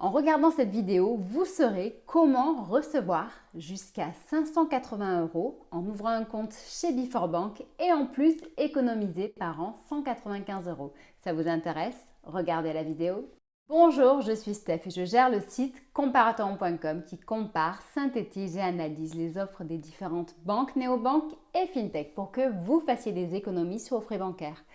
En regardant cette vidéo, vous saurez comment recevoir jusqu'à 580 € en ouvrant un compte chez Before et en plus économiser par an 195 €. Ça vous intéresse? Regardez la vidéo. Bonjour, je suis Steph et je gère le site comparaton.com qui compare, synthétise et analyse les offres des différentes banques, néobanques et fintech pour que vous fassiez des économies sur vos frais bancaires.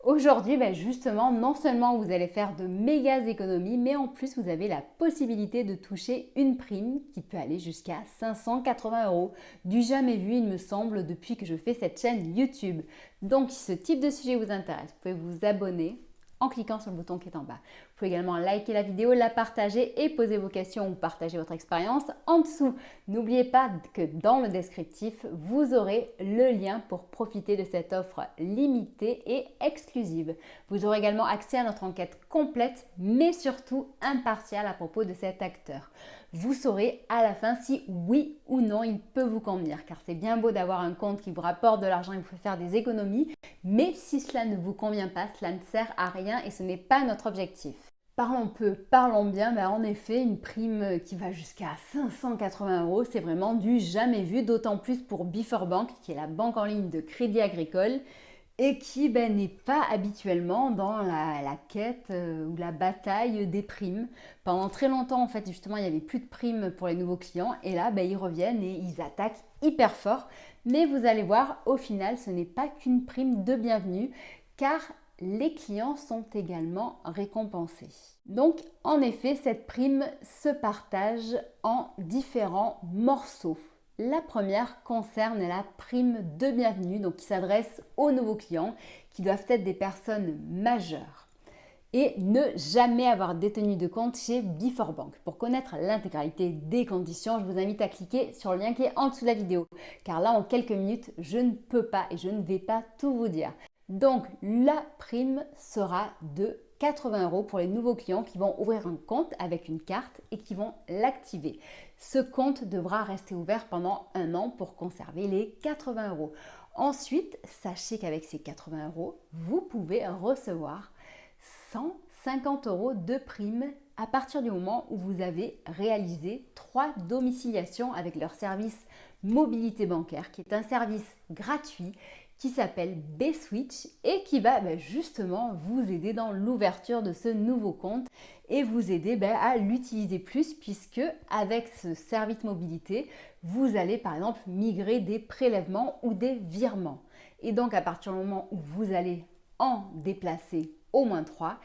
Aujourd'hui, justement, non seulement vous allez faire de méga économies, mais en plus vous avez la possibilité de toucher une prime qui peut aller jusqu'à 580 €. Du jamais vu, il me semble, depuis que je fais cette chaîne YouTube. Donc, si ce type de sujet vous intéresse, vous pouvez vous abonner en cliquant sur le bouton qui est en bas. Vous pouvez également liker la vidéo, la partager et poser vos questions ou partager votre expérience en dessous. N'oubliez pas que dans le descriptif, vous aurez le lien pour profiter de cette offre limitée et exclusive. Vous aurez également accès à notre enquête complète, mais surtout impartiale à propos de cet acteur. Vous saurez à la fin si oui ou non il peut vous convenir, car c'est bien beau d'avoir un compte qui vous rapporte de l'argent et vous fait faire des économies, mais si cela ne vous convient pas, cela ne sert à rien et ce n'est pas notre objectif. Parlons peu, parlons bien, en effet, une prime qui va jusqu'à 580 €, c'est vraiment du jamais vu, d'autant plus pour Before qui est la banque en ligne de Crédit Agricole et qui n'est pas habituellement dans la quête ou la bataille des primes. Pendant très longtemps, en fait, justement, il n'y avait plus de primes pour les nouveaux clients et là, ils reviennent et ils attaquent hyper fort. Mais vous allez voir, au final, ce n'est pas qu'une prime de bienvenue car les clients sont également récompensés. Donc, en effet, cette prime se partage en différents morceaux. La première concerne la prime de bienvenue, donc qui s'adresse aux nouveaux clients qui doivent être des personnes majeures et ne jamais avoir détenu de compte chez Before Pour connaître l'intégralité des conditions, je vous invite à cliquer sur le lien qui est en dessous de la vidéo, car là, en quelques minutes, je ne peux pas et je ne vais pas tout vous dire. Donc, la prime sera de 80 € pour les nouveaux clients qui vont ouvrir un compte avec une carte et qui vont l'activer. Ce compte devra rester ouvert pendant un an pour conserver les 80 €. Ensuite, sachez qu'avec ces 80 €, vous pouvez recevoir 150 € de prime à partir du moment où vous avez réalisé 3 domiciliations avec leur service mobilité bancaire, qui est un service gratuit qui s'appelle B-Switch et qui va justement vous aider dans l'ouverture de ce nouveau compte et vous aider à l'utiliser plus puisque avec ce service mobilité, vous allez par exemple migrer des prélèvements ou des virements. Et donc à partir du moment où vous allez en déplacer au moins 3,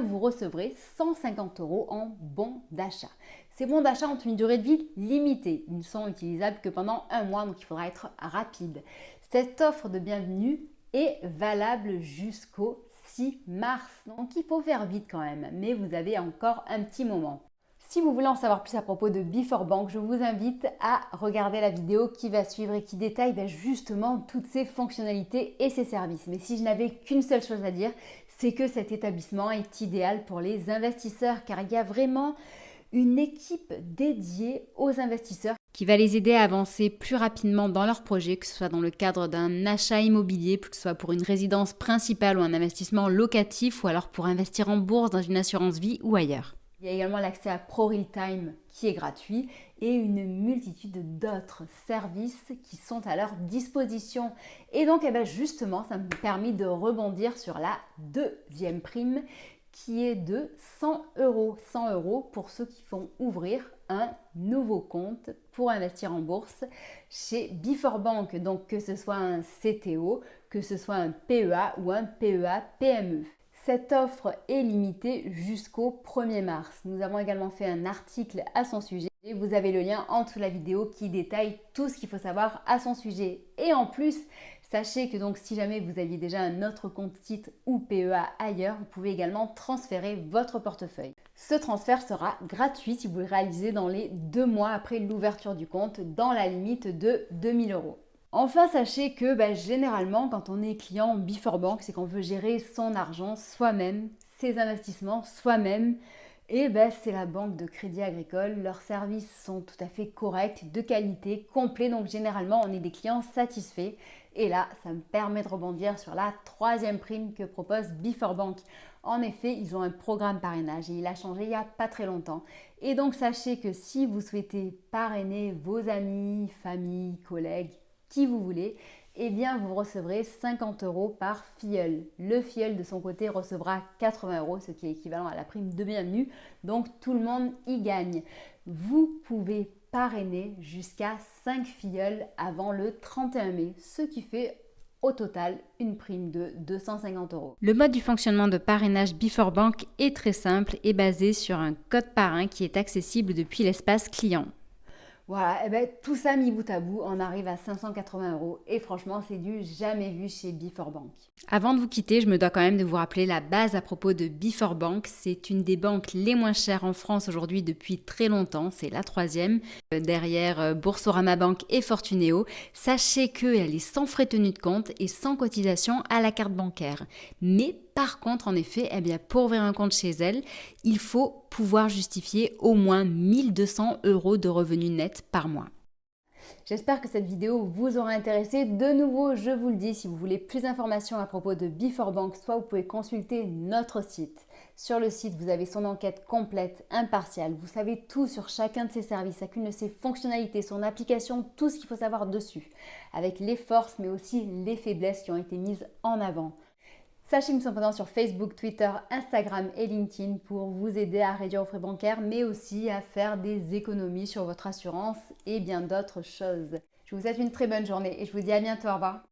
vous recevrez 150 € en bons d'achat. Ces bons d'achat ont une durée de vie limitée. Ils ne sont utilisables que pendant un mois, donc il faudra être rapide. Cette offre de bienvenue est valable jusqu'au 6 mars, donc il faut faire vite quand même, mais vous avez encore un petit moment. Si vous voulez en savoir plus à propos de Before je vous invite à regarder la vidéo qui va suivre et qui détaille justement toutes ces fonctionnalités et ces services. Mais si je n'avais qu'une seule chose à dire, c'est que cet établissement est idéal pour les investisseurs car il y a vraiment une équipe dédiée aux investisseurs qui va les aider à avancer plus rapidement dans leurs projets, que ce soit dans le cadre d'un achat immobilier, que ce soit pour une résidence principale ou un investissement locatif, ou alors pour investir en bourse, dans une assurance vie ou ailleurs. Il y a également l'accès à ProRealTime qui est gratuit et une multitude d'autres services qui sont à leur disposition. Et donc, justement, ça me permet de rebondir sur la deuxième prime qui est de 100 €. 100 € pour ceux qui vont ouvrir un nouveau compte pour investir en bourse chez Before Donc, que ce soit un CTO, que ce soit un PEA ou un PEA-PME. Cette offre est limitée jusqu'au 1er mars. Nous avons également fait un article à son sujet. Et vous avez le lien en dessous de la vidéo qui détaille tout ce qu'il faut savoir à son sujet. Et en plus, sachez que donc si jamais vous aviez déjà un autre compte titre ou PEA ailleurs, vous pouvez également transférer votre portefeuille. Ce transfert sera gratuit si vous le réalisez dans les 2 mois après l'ouverture du compte dans la limite de 2000 €. Enfin, sachez que généralement, quand on est client Before c'est qu'on veut gérer son argent soi-même, ses investissements soi-même. Et c'est la banque de Crédit Agricole. Leurs services sont tout à fait corrects, de qualité, complets. Donc généralement, on est des clients satisfaits. Et là, ça me permet de rebondir sur la troisième prime que propose Before En effet, ils ont un programme parrainage et il a changé il n'y a pas très longtemps. Et donc sachez que si vous souhaitez parrainer vos amis, famille, collègues, qui vous voulez, eh bien vous recevrez 50 euros par filleul. Le filleul de son côté recevra 80 euros, ce qui est équivalent à la prime de bienvenue. Donc tout le monde y gagne. Vous pouvez parrainer jusqu'à 5 filleuls avant le 31 mai, ce qui fait au total une prime de 250 euros. Le mode du fonctionnement de parrainage BeForBank est très simple et basé sur un code parrain qui est accessible depuis l'espace client. Voilà, et bien tout ça mis bout à bout, on arrive à 580 euros et franchement c'est du jamais vu chez BeForBank. Avant de vous quitter, je me dois quand même de vous rappeler la base à propos de BeForBank. C'est une des banques les moins chères en France aujourd'hui depuis très longtemps, c'est la troisième, derrière Boursorama Bank et Fortuneo. Sachez qu'elle est sans frais tenus de compte et sans cotisation à la carte bancaire. Mais par contre, en effet, eh bien, pour ouvrir un compte chez elle, il faut pouvoir justifier au moins 1200 euros de revenus nets par mois. J'espère que cette vidéo vous aura intéressé. De nouveau, je vous le dis, si vous voulez plus d'informations à propos de BeForBank, soit vous pouvez consulter notre site. Sur le site, vous avez son enquête complète, impartiale. Vous savez tout sur chacun de ses services, chacune de ses fonctionnalités, son application, tout ce qu'il faut savoir dessus, avec les forces mais aussi les faiblesses qui ont été mises en avant. Sachez que nous sommes présents sur Facebook, Twitter, Instagram et LinkedIn pour vous aider à réduire vos frais bancaires, mais aussi à faire des économies sur votre assurance et bien d'autres choses. Je vous souhaite une très bonne journée et je vous dis à bientôt. Au revoir.